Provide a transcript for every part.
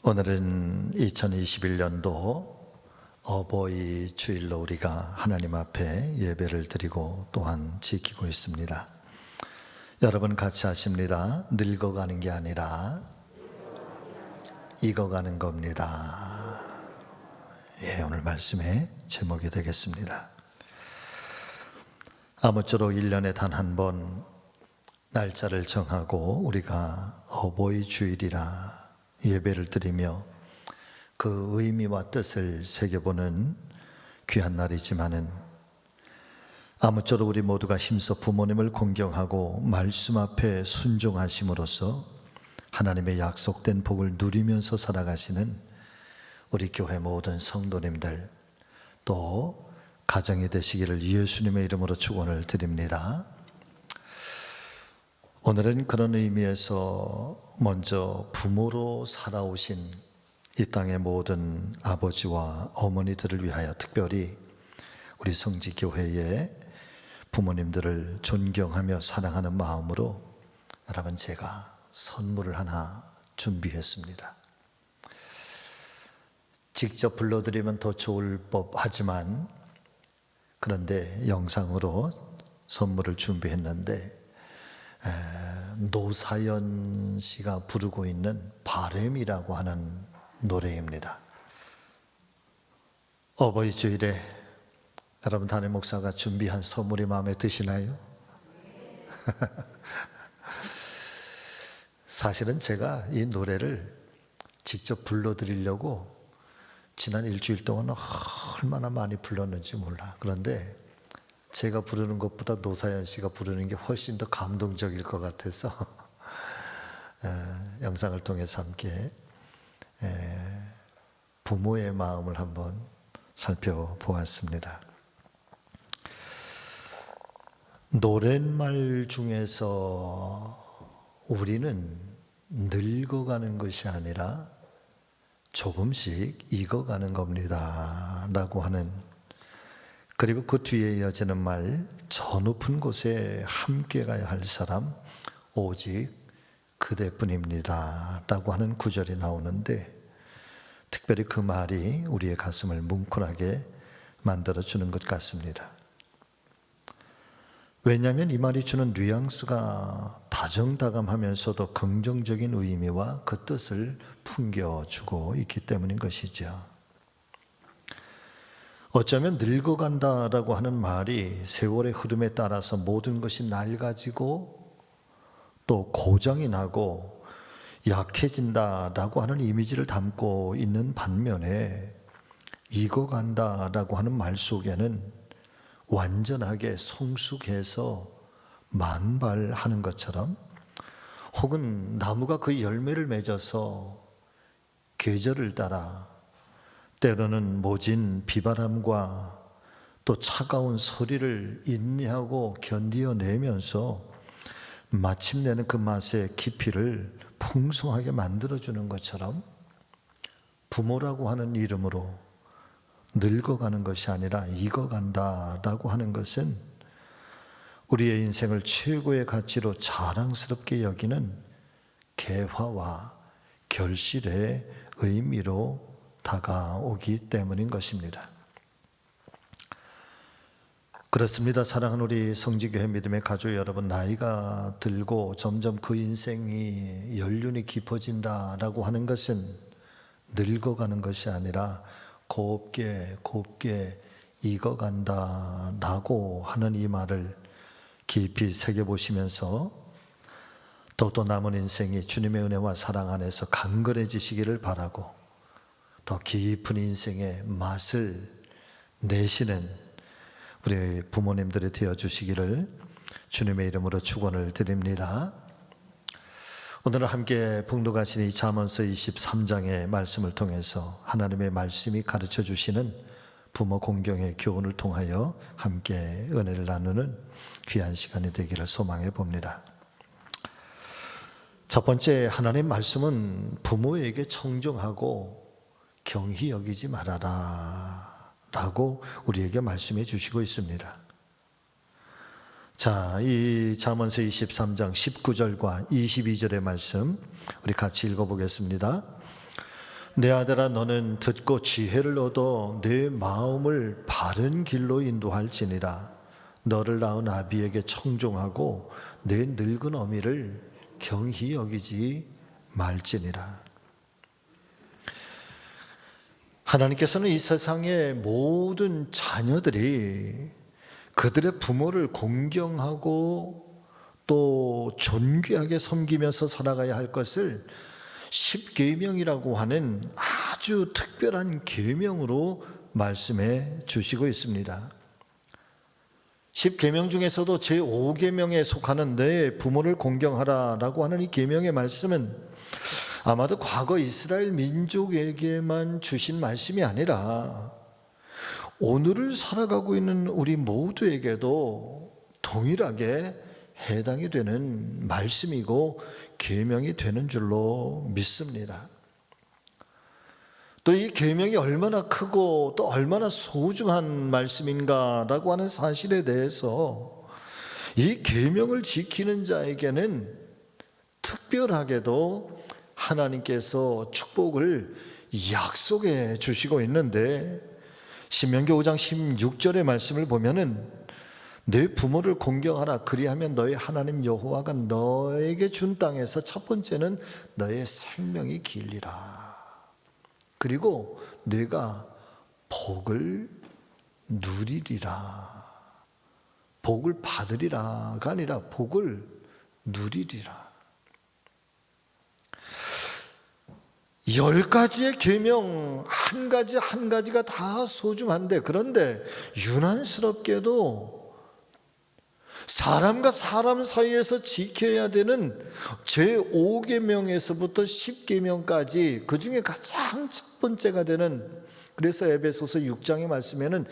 오늘은 2021년도 어버이 주일로 우리가 하나님 앞에 예배를 드리고 또한 지키고 있습니다. 여러분 같이 하십니다. 늙어가는 게 아니라 익어가는 겁니다. 오늘 말씀의 제목이 되겠습니다. 아무쪼록 1년에 단 한 번 날짜를 정하고 우리가 어버이 주일이라 예배를 드리며 그 의미와 뜻을 새겨보는 귀한 날이지만은 아무쪼록 우리 모두가 힘써 부모님을 공경하고 말씀 앞에 순종하심으로써 하나님의 약속된 복을 누리면서 살아가시는 우리 교회 모든 성도님들 또 가정이 되시기를 예수님의 이름으로 축원을 드립니다. 오늘은 그런 의미에서 먼저 부모로 살아오신 이 땅의 모든 아버지와 어머니들을 위하여 특별히 우리 성지교회의 부모님들을 존경하며 사랑하는 마음으로 여러분 제가 선물을 하나 준비했습니다. 직접 불러드리면 더 좋을 법하지만 그런데 영상으로 선물을 준비했는데 노사연 씨가 부르고 있는 바램이라고 하는 노래입니다. 어버이 주일에 여러분 담임 목사가 준비한 선물이 마음에 드시나요? 사실은 제가 이 노래를 직접 불러드리려고 지난 일주일 동안 얼마나 많이 불렀는지 몰라. 그런데 제가 부르는 것보다 노사연 씨가 부르는 게 훨씬 더 감동적일 것 같아서 영상을 통해서 함께 부모의 마음을 한번 살펴보았습니다. 노랫말 중에서 우리는 늙어가는 것이 아니라 조금씩 익어가는 겁니다 라고 하는, 그리고 그 뒤에 이어지는 말, 저 높은 곳에 함께 가야 할 사람 오직 그대뿐입니다 라고 하는 구절이 나오는데 특별히 그 말이 우리의 가슴을 뭉클하게 만들어주는 것 같습니다. 왜냐하면 이 말이 주는 뉘앙스가 다정다감하면서도 긍정적인 의미와 그 뜻을 풍겨주고 있기 때문인 것이죠. 어쩌면 늙어간다라고 하는 말이 세월의 흐름에 따라서 모든 것이 낡아지고 또 고장이 나고 약해진다라고 하는 이미지를 담고 있는 반면에 익어간다라고 하는 말 속에는 완전하게 성숙해서 만발하는 것처럼, 혹은 나무가 그 열매를 맺어서 계절을 따라 때로는 모진 비바람과 또 차가운 서리를 인내하고 견디어내면서 마침내는 그 맛의 깊이를 풍성하게 만들어주는 것처럼 부모라고 하는 이름으로 늙어가는 것이 아니라 익어간다라고 하는 것은 우리의 인생을 최고의 가치로 자랑스럽게 여기는 개화와 결실의 의미로 다가오기 때문인 것입니다. 그렇습니다. 사랑하는 우리 성지교회 믿음의 가족 여러분, 나이가 들고 점점 그 인생이 연륜이 깊어진다라고 하는 것은 늙어가는 것이 아니라 곱게 익어간다라고 하는 이 말을 깊이 새겨보시면서 또 남은 인생이 주님의 은혜와 사랑 안에서 강건해지시기를 바라고 더 깊은 인생의 맛을 내시는 우리 부모님들이 되어주시기를 주님의 이름으로 축원을 드립니다. 오늘 함께 봉독하신 이 잠언서 23장의 말씀을 통해서 하나님의 말씀이 가르쳐 주시는 부모 공경의 교훈을 통하여 함께 은혜를 나누는 귀한 시간이 되기를 소망해 봅니다. 첫 번째, 하나님 말씀은 부모에게 청정하고 경히 여기지 말아라 라고 우리에게 말씀해 주시고 있습니다. 자, 이 잠언서 23장 19절과 22절의 말씀 우리 같이 읽어보겠습니다. 내 아들아, 너는 듣고 지혜를 얻어 내 마음을 바른 길로 인도할지니라. 너를 낳은 아비에게 청종하고 내 늙은 어미를 경히 여기지 말지니라. 하나님께서는 이 세상의 모든 자녀들이 그들의 부모를 공경하고 또 존귀하게 섬기면서 살아가야 할 것을 십계명이라고 하는 아주 특별한 계명으로 말씀해 주시고 있습니다. 십계명 중에서도 제5계명에 속하는 내 부모를 공경하라라고 하는 이 계명의 말씀은 아마도 과거 이스라엘 민족에게만 주신 말씀이 아니라 오늘을 살아가고 있는 우리 모두에게도 동일하게 해당이 되는 말씀이고 계명이 되는 줄로 믿습니다. 또 이 계명이 얼마나 크고 또 얼마나 소중한 말씀인가라고 하는 사실에 대해서 이 계명을 지키는 자에게는 특별하게도 하나님께서 축복을 약속해 주시고 있는데, 신명기 5장 16절의 말씀을 보면은 내 부모를 공경하라, 그리하면 너의 하나님 여호와가 너에게 준 땅에서 첫 번째는 너의 생명이 길리라. 그리고 네가 복을 누리리라. 복을 받으리라가 아니라 복을 누리리라. 10가지의 계명 한 가지 한 가지가 다 소중한데, 그런데 유난스럽게도 사람과 사람 사이에서 지켜야 되는 제5계명에서부터 10계명까지 그 중에 가장 첫 번째가 되는, 그래서 에베소서 6장의 말씀에는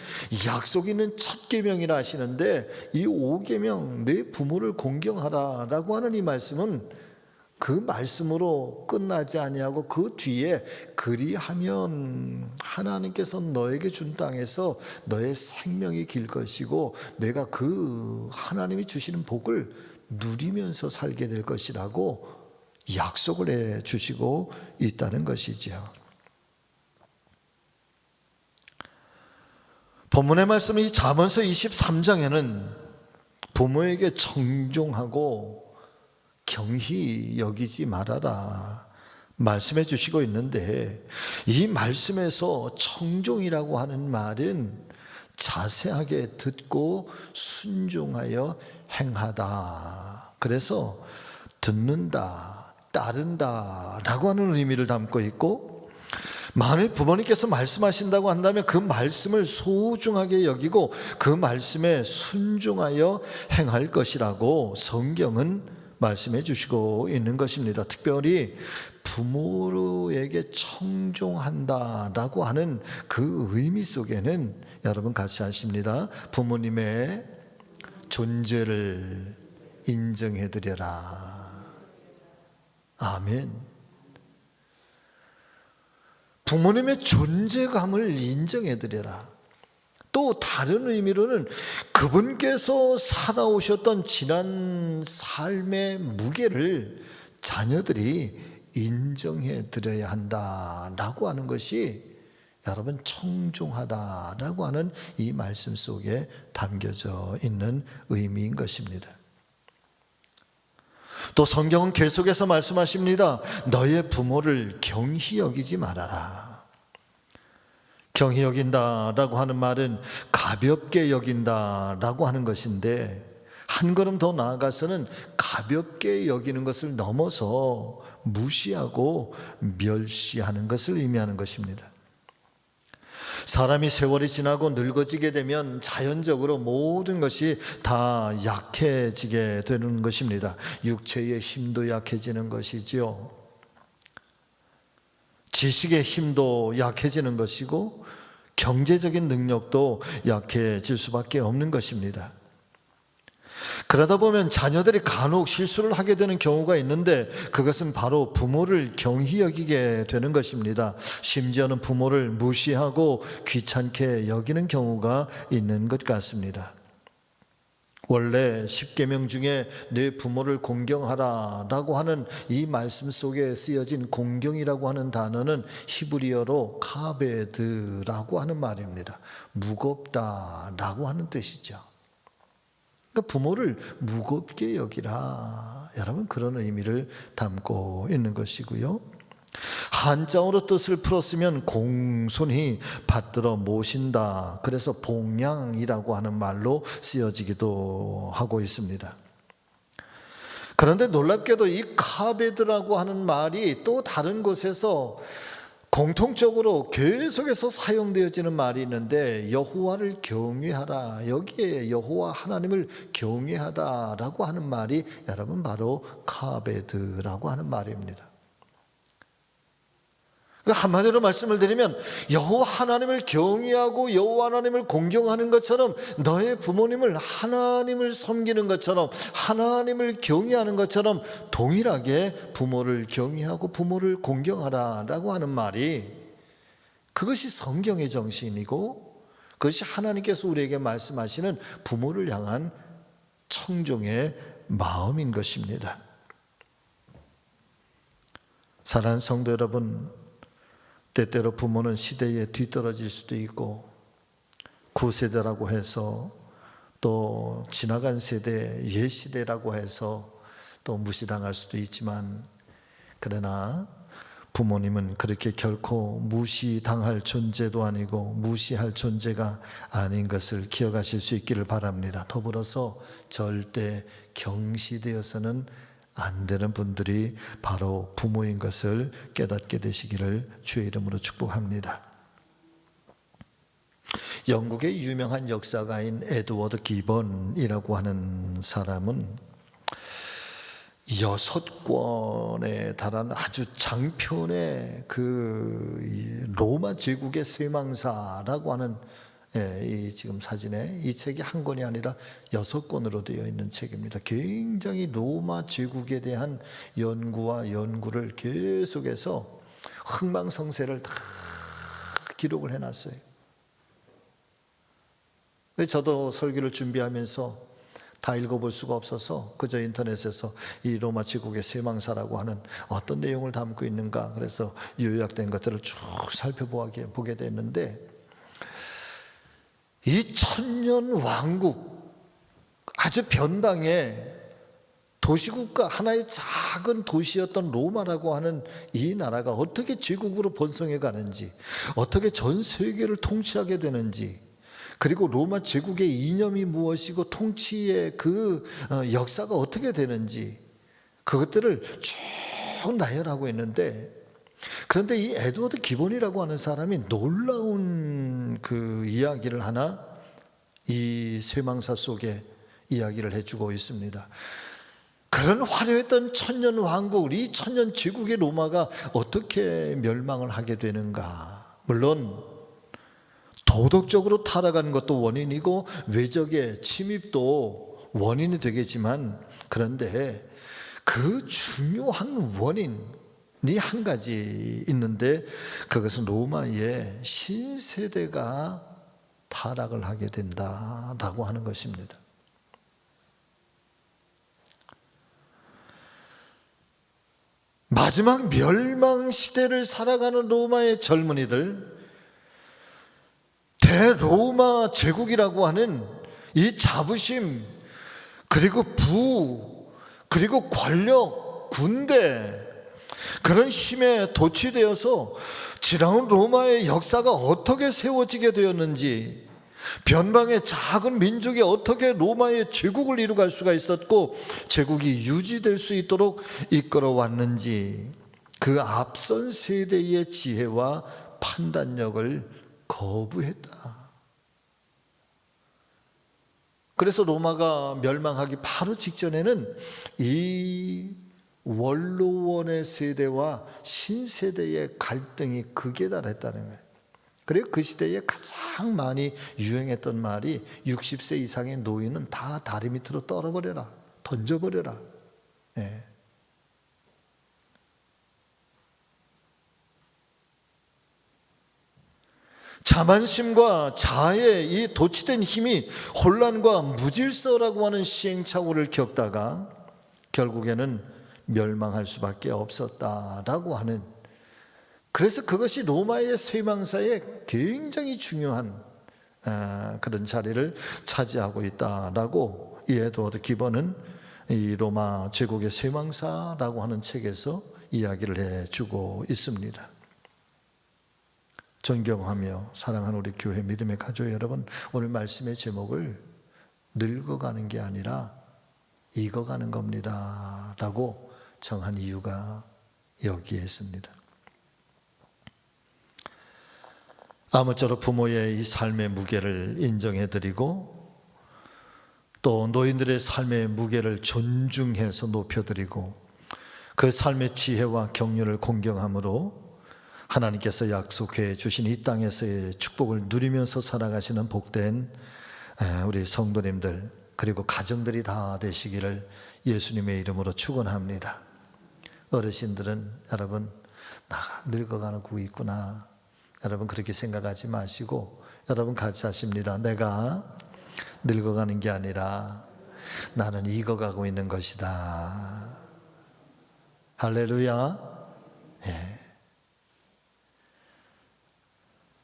약속 있는 첫 계명이라 하시는데, 이 5계명 내 부모를 공경하라라고 하는 이 말씀은 그 말씀으로 끝나지 아니하고 그 뒤에 그리하면 하나님께서 너에게 준 땅에서 너의 생명이 길 것이고 내가 그 하나님이 주시는 복을 누리면서 살게 될 것이라고 약속을 해 주시고 있다는 것이죠. 본문의 말씀, 이 잠언서 23장에는 부모에게 청종하고 경히 여기지 말아라 말씀해 주시고 있는데, 이 말씀에서 청종이라고 하는 말은 자세하게 듣고 순종하여 행하다, 그래서 듣는다, 따른다 라고 하는 의미를 담고 있고, 만일 부모님께서 말씀하신다고 한다면 그 말씀을 소중하게 여기고 그 말씀에 순종하여 행할 것이라고 성경은 말씀해 주시고 있는 것입니다. 특별히 부모에게 청종한다라고 하는 그 의미 속에는 여러분 같이 아십니다. 부모님의 존재를 인정해 드려라. 아멘. 부모님의 존재감을 인정해 드려라. 또 다른 의미로는 그분께서 살아오셨던 지난 삶의 무게를 자녀들이 인정해 드려야 한다라고 하는 것이 여러분 청종하다라고 하는 이 말씀 속에 담겨져 있는 의미인 것입니다. 또 성경은 계속해서 말씀하십니다. 너의 부모를 경히 여기지 말아라. 경히 여긴다라고 하는 말은 가볍게 여긴다라고 하는 것인데, 한 걸음 더 나아가서는 가볍게 여기는 것을 넘어서 무시하고 멸시하는 것을 의미하는 것입니다. 사람이 세월이 지나고 늙어지게 되면 자연적으로 모든 것이 다 약해지게 되는 것입니다. 육체의 힘도 약해지는 것이지요. 지식의 힘도 약해지는 것이고 경제적인 능력도 약해질 수밖에 없는 것입니다. 그러다 보면 자녀들이 간혹 실수를 하게 되는 경우가 있는데, 그것은 바로 부모를 경히 여기게 되는 것입니다. 심지어는 부모를 무시하고 귀찮게 여기는 경우가 있는 것 같습니다. 원래 10계명 중에 내 부모를 공경하라라고 하는 이 말씀 속에 쓰여진 공경이라고 하는 단어는 히브리어로 카베드라고 하는 말입니다. 무겁다라고 하는 뜻이죠. 그러니까 부모를 무겁게 여기라. 여러분, 그런 의미를 담고 있는 것이고요. 한자어로 뜻을 풀었으면 공손히 받들어 모신다. 그래서 봉양이라고 하는 말로 쓰여지기도 하고 있습니다. 그런데 놀랍게도 이 카베드라고 하는 말이 또 다른 곳에서 공통적으로 계속해서 사용되어지는 말이 있는데, 여호와를 경외하라. 여기에 여호와 하나님을 경외하다라고 하는 말이 여러분 바로 카베드라고 하는 말입니다. 한마디로 말씀을 드리면, 여호와 하나님을 경외하고 여호와 하나님을 공경하는 것처럼, 너의 부모님을 하나님을 섬기는 것처럼, 하나님을 경외하는 것처럼 동일하게 부모를 경외하고 부모를 공경하라라고 하는 말이, 그것이 성경의 정신이고 그것이 하나님께서 우리에게 말씀하시는 부모를 향한 청종의 마음인 것입니다. 사랑하는 성도 여러분, 때때로 부모는 시대에 뒤떨어질 수도 있고, 구세대라고 해서, 또 지나간 세대, 옛 시대라고 해서 또 무시당할 수도 있지만, 그러나 부모님은 그렇게 결코 무시당할 존재도 아니고 무시할 존재가 아닌 것을 기억하실 수 있기를 바랍니다. 더불어서 절대 경시되어서는 안 되는 분들이 바로 부모인 것을 깨닫게 되시기를 주의 이름으로 축복합니다. 영국의 유명한 역사가인 에드워드 기본이라고 하는 사람은 6권에 달하는 아주 장편의 그 로마 제국의 쇠망사라고 하는, 이 지금 사진에 이 책이 한 권이 아니라 6권으로 되어 있는 책입니다. 굉장히 로마 제국에 대한 연구와 연구를 계속해서 흥망성쇠를 다 기록을 해놨어요. 저도 설교를 준비하면서 다 읽어볼 수가 없어서 그저 인터넷에서 이 로마 제국의 쇠망사라고 하는 어떤 내용을 담고 있는가, 그래서 요약된 것들을 쭉 살펴보게 됐는데, 이 천년 왕국, 아주 변방의 도시국가, 하나의 작은 도시였던 로마라고 하는 이 나라가 어떻게 제국으로 번성해 가는지, 어떻게 전 세계를 통치하게 되는지, 그리고 로마 제국의 이념이 무엇이고 통치의 그 역사가 어떻게 되는지, 그것들을 쭉 나열하고 있는데, 그런데 이 에드워드 기본이라고 하는 사람이 놀라운 그 이야기를 하나 이 쇠망사 속에 이야기를 해주고 있습니다. 그런 화려했던 천년 왕국, 이 천년 제국의 로마가 어떻게 멸망을 하게 되는가. 물론 도덕적으로 타락하는 것도 원인이고 외적의 침입도 원인이 되겠지만, 그런데 그 중요한 원인이 한 가지 있는데, 그것은 로마의 신세대가 타락을 하게 된다라고 하는 것입니다. 마지막 멸망 시대를 살아가는 로마의 젊은이들, 대로마 제국이라고 하는 이 자부심, 그리고 그리고 권력, 군대, 그런 힘에 도취되어서 지나온 로마의 역사가 어떻게 세워지게 되었는지, 변방의 작은 민족이 어떻게 로마의 제국을 이루갈 수가 있었고 제국이 유지될 수 있도록 이끌어왔는지, 그 앞선 세대의 지혜와 판단력을 거부했다. 그래서 로마가 멸망하기 바로 직전에는 이 원로원의 세대와 신세대의 갈등이 극에 달했다는 거예요. 그리고 그 시대에 가장 많이 유행했던 말이 60세 이상의 노인은 다 다리 밑으로 떨어버려라, 던져버려라. 네. 자만심과 자아의 이 도취된 힘이 혼란과 무질서라고 하는 시행착오를 겪다가 결국에는 멸망할 수밖에 없었다라고 하는, 그래서 그것이 로마의 쇠망사에 굉장히 중요한 그런 자리를 차지하고 있다라고 이 에드워드 기번은 이 로마 제국의 쇠망사라고 하는 책에서 이야기를 해주고 있습니다. 존경하며 사랑하는 우리 교회 믿음의 가족 여러분, 오늘 말씀의 제목을 늙어가는 게 아니라 익어가는 겁니다 라고 정한 이유가 여기에 있습니다. 아무쪼록 부모의 이 삶의 무게를 인정해드리고 또 노인들의 삶의 무게를 존중해서 높여드리고 그 삶의 지혜와 경륜을 공경함으로 하나님께서 약속해 주신 이 땅에서의 축복을 누리면서 살아가시는 복된 우리 성도님들 그리고 가정들이 다 되시기를 예수님의 이름으로 축원합니다. 어르신들은 여러분 나가 늙어가고 있구나, 여러분 그렇게 생각하지 마시고 여러분 같이 하십니다. 내가 늙어가는 게 아니라 나는 익어가고 있는 것이다. 할렐루야. 예.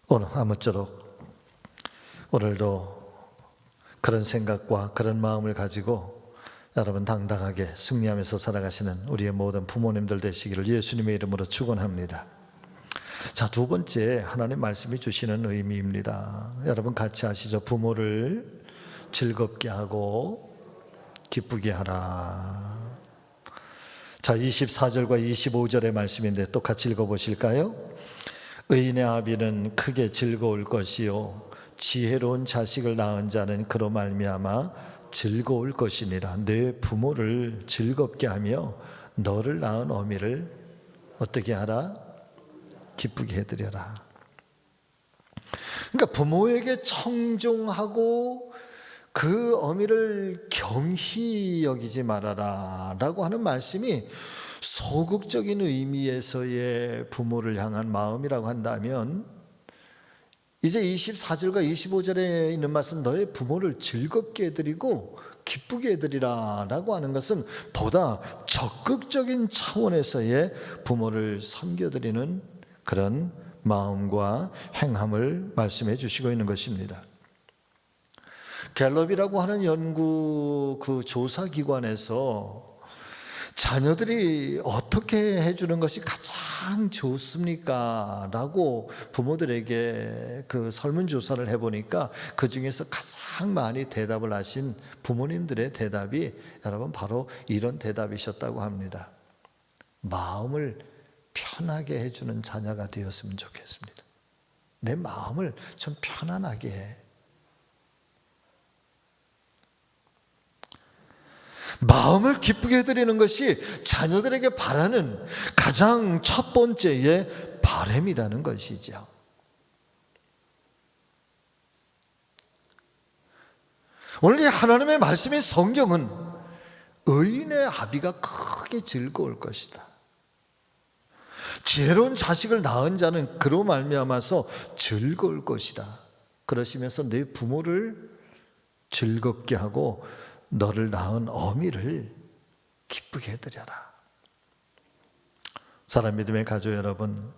오늘 아무쪼록 오늘도 그런 생각과 그런 마음을 가지고 여러분 당당하게 승리하면서 살아가시는 우리의 모든 부모님들 되시기를 예수님의 이름으로 축원합니다. 자, 두 번째 하나님 말씀이 주시는 의미입니다. 여러분 같이 하시죠. 부모를 즐겁게 하고 기쁘게 하라. 자, 24절과 25절의 말씀인데 또 같이 읽어보실까요? 의인의 아비는 크게 즐거울 것이요 지혜로운 자식을 낳은 자는 그로 말미암아 즐거울 것이니라. 내 부모를 즐겁게 하며 너를 낳은 어미를 어떻게 하라? 기쁘게 해드려라. 그러니까 부모에게 청종하고 그 어미를 경히 여기지 말아라 라고 하는 말씀이 소극적인 의미에서의 부모를 향한 마음이라고 한다면, 이제 24절과 25절에 있는 말씀 너의 부모를 즐겁게 해드리고 기쁘게 해드리라 라고 하는 것은 보다 적극적인 차원에서의 부모를 섬겨드리는 그런 마음과 행함을 말씀해 주시고 있는 것입니다. 갤럽이라고 하는 연구 그 조사기관에서 자녀들이 어떻게 해주는 것이 가장 좋습니까? 라고 부모들에게 그 설문조사를 해보니까 그 중에서 가장 많이 대답을 하신 부모님들의 대답이 여러분 바로 이런 대답이셨다고 합니다. 마음을 편하게 해주는 자녀가 되었으면 좋겠습니다. 내 마음을 좀 편안하게 해. 마음을 기쁘게 해드리는 것이 자녀들에게 바라는 가장 첫 번째의 바람이라는 것이죠. 오늘 이 하나님의 말씀인 성경은 의인의 아비가 크게 즐거울 것이다. 지혜로운 자식을 낳은 자는 그로 말미암아서 즐거울 것이다. 그러시면서 내 부모를 즐겁게 하고 너를 낳은 어미를 기쁘게 해드려라. 사랑 믿음의 가족 여러분,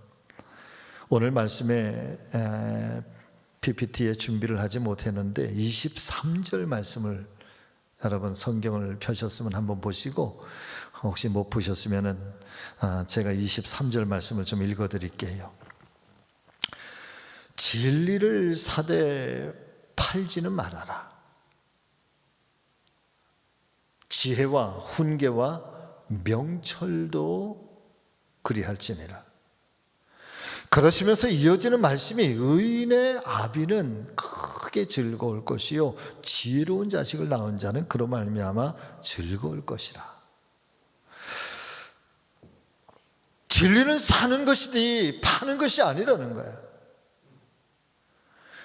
오늘 말씀에 PPT에 준비를 하지 못했는데 23절 말씀을 여러분 성경을 펴셨으면 한번 보시고, 혹시 못 보셨으면 제가 23절 말씀을 좀 읽어드릴게요. 진리를 사되 팔지는 말아라. 지혜와 훈계와 명철도 그리할지니라. 그러시면서 이어지는 말씀이 의인의 아비는 크게 즐거울 것이요 지혜로운 자식을 낳은 자는 그로 말미암아 즐거울 것이라. 진리는 사는 것이지 파는 것이 아니라는 거야.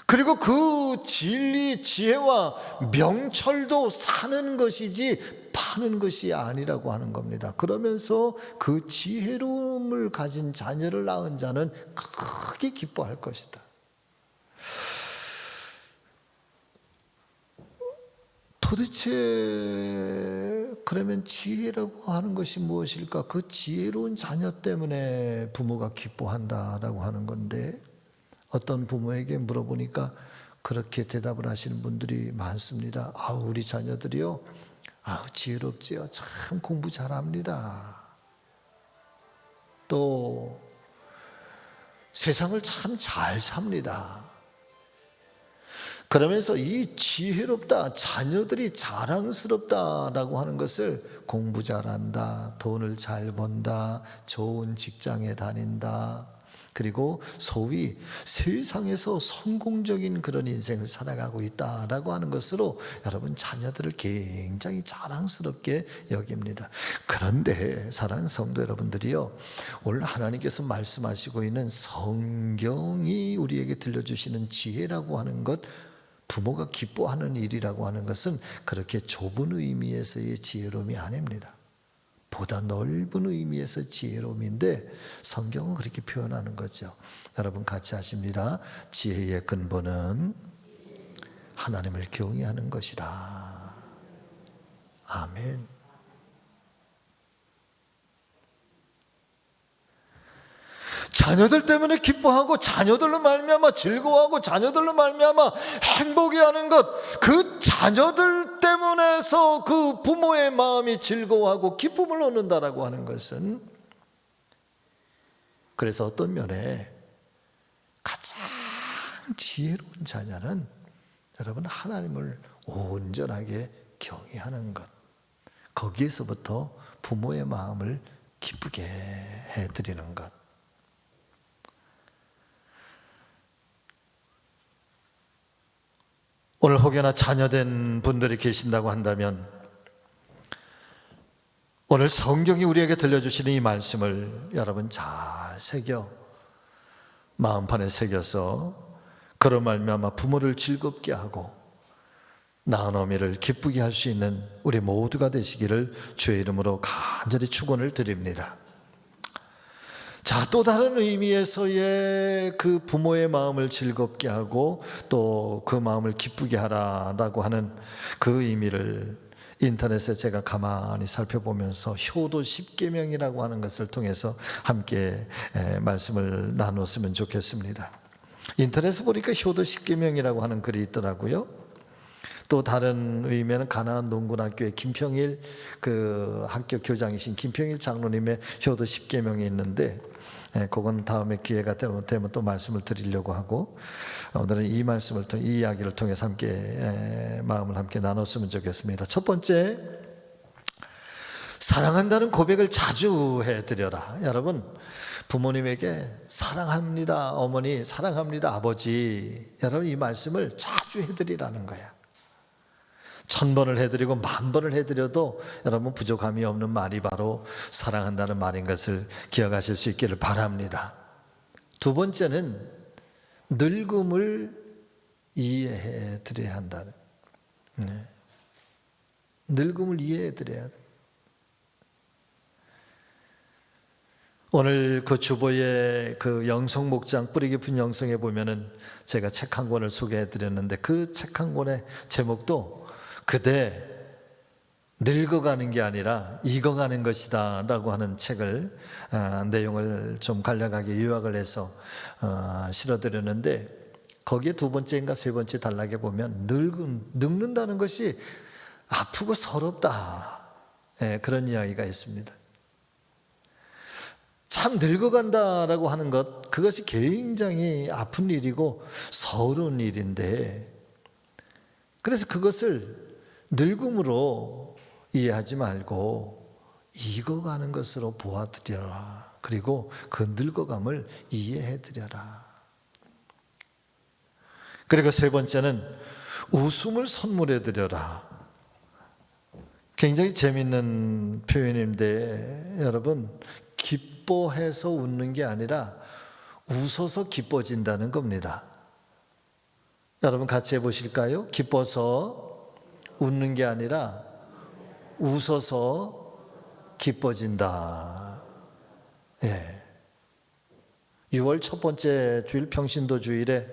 그리고 그 진리, 지혜와 명철도 사는 것이지 파는 것이 아니라고 하는 겁니다. 그러면서 그 지혜로움을 가진 자녀를 낳은 자는 크게 기뻐할 것이다. 도대체 그러면 지혜라고 하는 것이 무엇일까? 그 지혜로운 자녀 때문에 부모가 기뻐한다라고 하는 건데, 어떤 부모에게 물어보니까 그렇게 대답을 하시는 분들이 많습니다. 우리 자녀들이요, 지혜롭지요. 참 공부 잘합니다. 또 세상을 참 잘 삽니다. 그러면서 이 지혜롭다, 자녀들이 자랑스럽다라고 하는 것을 공부 잘한다, 돈을 잘 번다, 좋은 직장에 다닌다, 그리고 소위 세상에서 성공적인 그런 인생을 살아가고 있다라고 하는 것으로 여러분 자녀들을 굉장히 자랑스럽게 여깁니다. 그런데 사랑하는 성도 여러분들이요, 오늘 하나님께서 말씀하시고 있는 성경이 우리에게 들려주시는 지혜라고 하는 것, 부모가 기뻐하는 일이라고 하는 것은 그렇게 좁은 의미에서의 지혜로움이 아닙니다. 보다 넓은 의미에서 지혜로움인데 성경은 그렇게 표현하는 거죠. 여러분 같이 하십니다. 지혜의 근본은 하나님을 경외하는 것이라. 아멘. 자녀들 때문에 기뻐하고 자녀들로 말미암아 즐거워하고 자녀들로 말미암아 행복해 하는 것, 그 자녀들 때문에서 그 부모의 마음이 즐거워하고 기쁨을 얻는다라고 하는 것은, 그래서 어떤 면에 가장 지혜로운 자녀는 여러분 하나님을 온전하게 경외하는 것, 거기에서부터 부모의 마음을 기쁘게 해드리는 것. 오늘 혹여나 자녀된 분들이 계신다고 한다면 오늘 성경이 우리에게 들려주시는 이 말씀을 여러분 잘 새겨 마음판에 새겨서 그로 말미암아 부모를 즐겁게 하고 낳은 어미를 기쁘게 할 수 있는 우리 모두가 되시기를 주의 이름으로 간절히 축원을 드립니다. 자, 또 다른 의미에서의 그 부모의 마음을 즐겁게 하고 또 그 마음을 기쁘게 하라라고 하는 그 의미를 인터넷에 제가 가만히 살펴보면서 효도 10계명이라고 하는 것을 통해서 함께 말씀을 나눴으면 좋겠습니다. 인터넷에 보니까 효도 10계명이라고 하는 글이 있더라고요. 또 다른 의미는 가나안 농군학교의 김평일 그 학교 교장이신 김평일 장로님의 효도 10계명이 있는데, 그건 다음에 기회가 되면 또 말씀을 드리려고 하고, 오늘은 이 말씀을 통해, 이 이야기를 통해서 함께 마음을 함께 나눴으면 좋겠습니다. 첫 번째, 사랑한다는 고백을 자주 해드려라. 여러분, 부모님에게 사랑합니다 어머니, 사랑합니다 아버지, 여러분 이 말씀을 자주 해드리라는 거야. 1000번을 해드리고 10,000번을 해드려도 여러분 부족함이 없는 말이 바로 사랑한다는 말인 것을 기억하실 수 있기를 바랍니다. 두 번째는 늙음을 이해해 드려야 한다는, 늙음을 이해해 드려야 돼. 오늘 그 주보의 그 영성 목장, 뿌리 깊은 영성에 보면은 제가 책 한 권을 소개해 드렸는데, 그 책 한 권의 제목도 그대 늙어가는 게 아니라 익어가는 것이다 라고 하는 책을 내용을 좀 간략하게 요약을 해서 실어드렸는데, 거기에 두 번째인가 세 번째 단락에 보면 늙는다는 것이 아프고 서럽다, 그런 이야기가 있습니다. 참 늙어간다라고 하는 것, 그것이 굉장히 아픈 일이고 서러운 일인데, 그래서 그것을 늙음으로 이해하지 말고 익어가는 것으로 보아드려라. 그리고 그 늙어감을 이해해드려라. 그리고 세 번째는 웃음을 선물해드려라. 굉장히 재미있는 표현인데, 여러분, 기뻐해서 웃는 게 아니라 웃어서 기뻐진다는 겁니다. 여러분 같이 해보실까요? 기뻐서 웃는 게 아니라 웃어서 기뻐진다. 6월 첫 번째 주일 평신도 주일에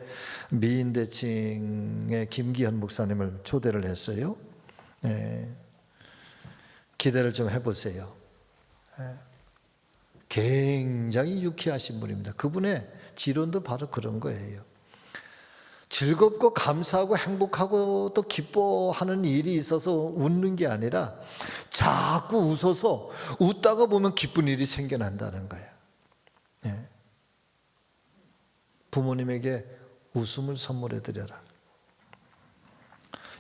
미인대칭의 김기현 목사님을 초대를 했어요. 예, 기대를 좀 해보세요. 예, 굉장히 유쾌하신 분입니다. 그분의 지론도 바로 그런 거예요. 즐겁고 감사하고 행복하고 또 기뻐하는 일이 있어서 웃는 게 아니라 자꾸 웃어서 웃다가 보면 기쁜 일이 생겨난다는 거예요. 예. 부모님에게 웃음을 선물해 드려라.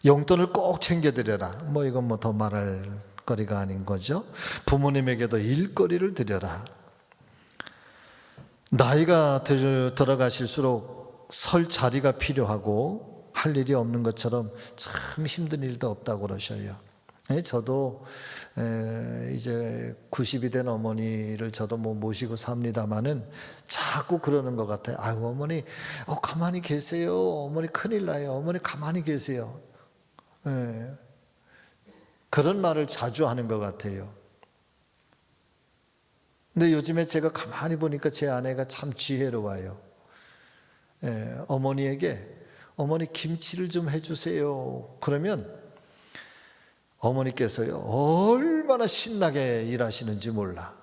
용돈을 꼭 챙겨 드려라. 뭐 이건 뭐 더 말할 거리가 아닌 거죠. 부모님에게도 일거리를 드려라. 나이가 들어가실수록 설 자리가 필요하고 할 일이 없는 것처럼 참 힘든 일도 없다고 그러셔요. 저도 이제 90이 된 어머니를 저도 뭐 모시고 삽니다마는 자꾸 그러는 것 같아요. 아유 어머니 가만히 계세요. 어머니 큰일 나요. 어머니 가만히 계세요. 그런 말을 자주 하는 것 같아요. 근데 요즘에 제가 가만히 보니까 제 아내가 참 지혜로워요. 어머니에게 어머니 김치를 좀 해주세요. 그러면 어머니께서요 얼마나 신나게 일하시는지 몰라.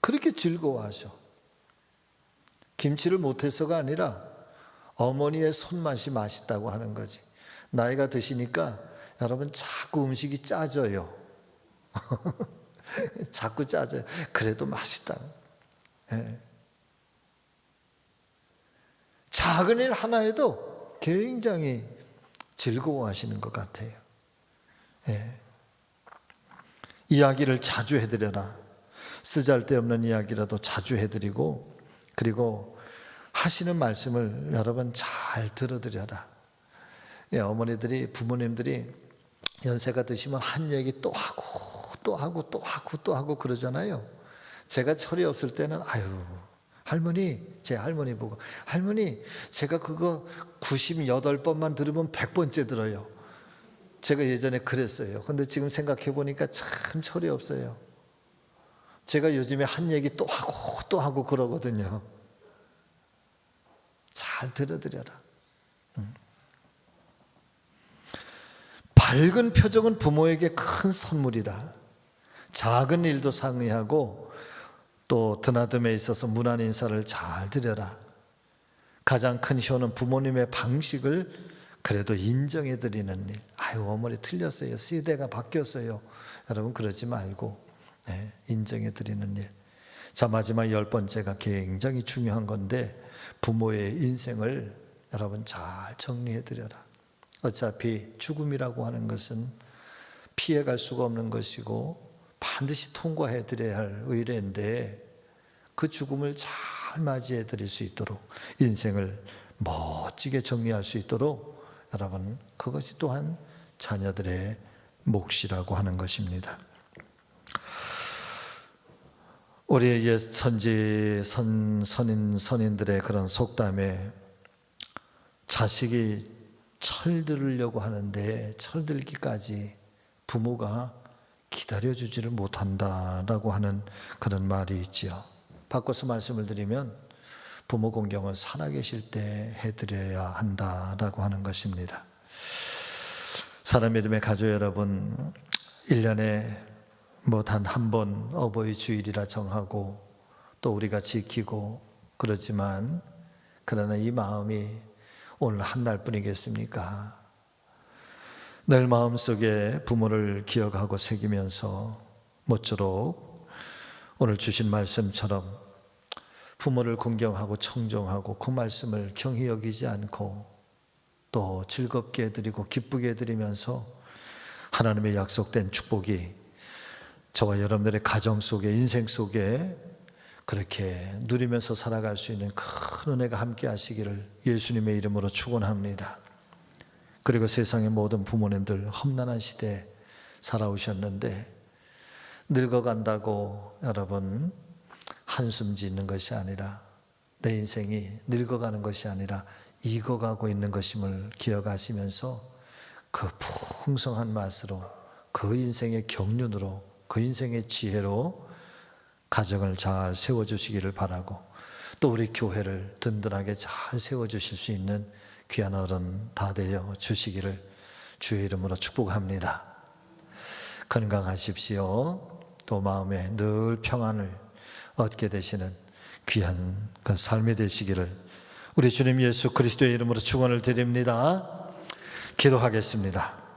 그렇게 즐거워하셔. 김치를 못해서가 아니라 어머니의 손맛이 맛있다고 하는 거지. 나이가 드시니까 여러분 자꾸 음식이 짜져요. 자꾸 짜져요. 그래도 맛있다. 작은 일 하나에도 굉장히 즐거워하시는 것 같아요. 이야기를 자주 해드려라. 쓰잘데없는 이야기라도 자주 해드리고, 그리고 하시는 말씀을 여러분 잘 들어드려라. 어머니들이, 부모님들이 연세가 드시면 한 얘기 또 하고 또 하고 또 하고 또 하고 그러잖아요. 제가 철이 없을 때는 아유 할머니, 제 할머니 보고 할머니 제가 그거 98번만 들으면 100번째 들어요. 제가 예전에 그랬어요. 근데 지금 생각해 보니까 참 철이 없어요. 제가 요즘에 한 얘기 또 하고 또 하고 그러거든요. 잘 들어드려라. 밝은 표정은 부모에게 큰 선물이다. 작은 일도 상의하고 또 드나듦에 있어서 문안 인사를 잘 드려라. 가장 큰 효는 부모님의 방식을 그래도 인정해 드리는 일. 아유 어머니 틀렸어요. 시대가 바뀌었어요. 여러분 그러지 말고 인정해 드리는 일. 자 마지막 10번째가 굉장히 중요한 건데 부모의 인생을 여러분 잘 정리해 드려라. 어차피 죽음이라고 하는 것은 피해갈 수가 없는 것이고 반드시 통과해 드려야 할 의례인데 그 죽음을 잘 맞이해 드릴 수 있도록 인생을 멋지게 정리할 수 있도록 여러분 그것이 또한 자녀들의 몫이라고 하는 것입니다. 우리의 옛 선지 선인들의 그런 속담에 자식이 철들으려고 하는데 철들기까지 부모가 기다려주지를 못한다라고 하는 그런 말이 있지요. 바꿔서 말씀을 드리면 부모 공경은 살아계실 때 해드려야 한다라고 하는 것입니다. 사랑 믿음의 가족 여러분, 1년에 뭐 단 한 번 어버이 주일이라 정하고 또 우리가 지키고 그러지만 그러나 이 마음이 오늘 한 날뿐이겠습니까? 늘 마음속에 부모를 기억하고 새기면서 모쪼록 오늘 주신 말씀처럼 부모를 공경하고 청종하고 그 말씀을 경히 여기지 않고 또 즐겁게 해드리고 기쁘게 해드리면서 하나님의 약속된 축복이 저와 여러분들의 가정 속에 인생 속에 그렇게 누리면서 살아갈 수 있는 큰 은혜가 함께 하시기를 예수님의 이름으로 축원합니다. 그리고 세상의 모든 부모님들 험난한 시대에 살아오셨는데 늙어간다고 여러분 한숨 짓는 것이 아니라 내 인생이 늙어가는 것이 아니라 익어가고 있는 것임을 기억하시면서 그 풍성한 맛으로 그 인생의 경륜으로 그 인생의 지혜로 가정을 잘 세워주시기를 바라고 또 우리 교회를 든든하게 잘 세워주실 수 있는 귀한 어른 다 되어 주시기를 주의 이름으로 축복합니다. 건강하십시오. 또 마음에 늘 평안을 얻게 되시는 귀한 그 삶이 되시기를 우리 주님 예수 그리스도의 이름으로 축원을 드립니다. 기도하겠습니다.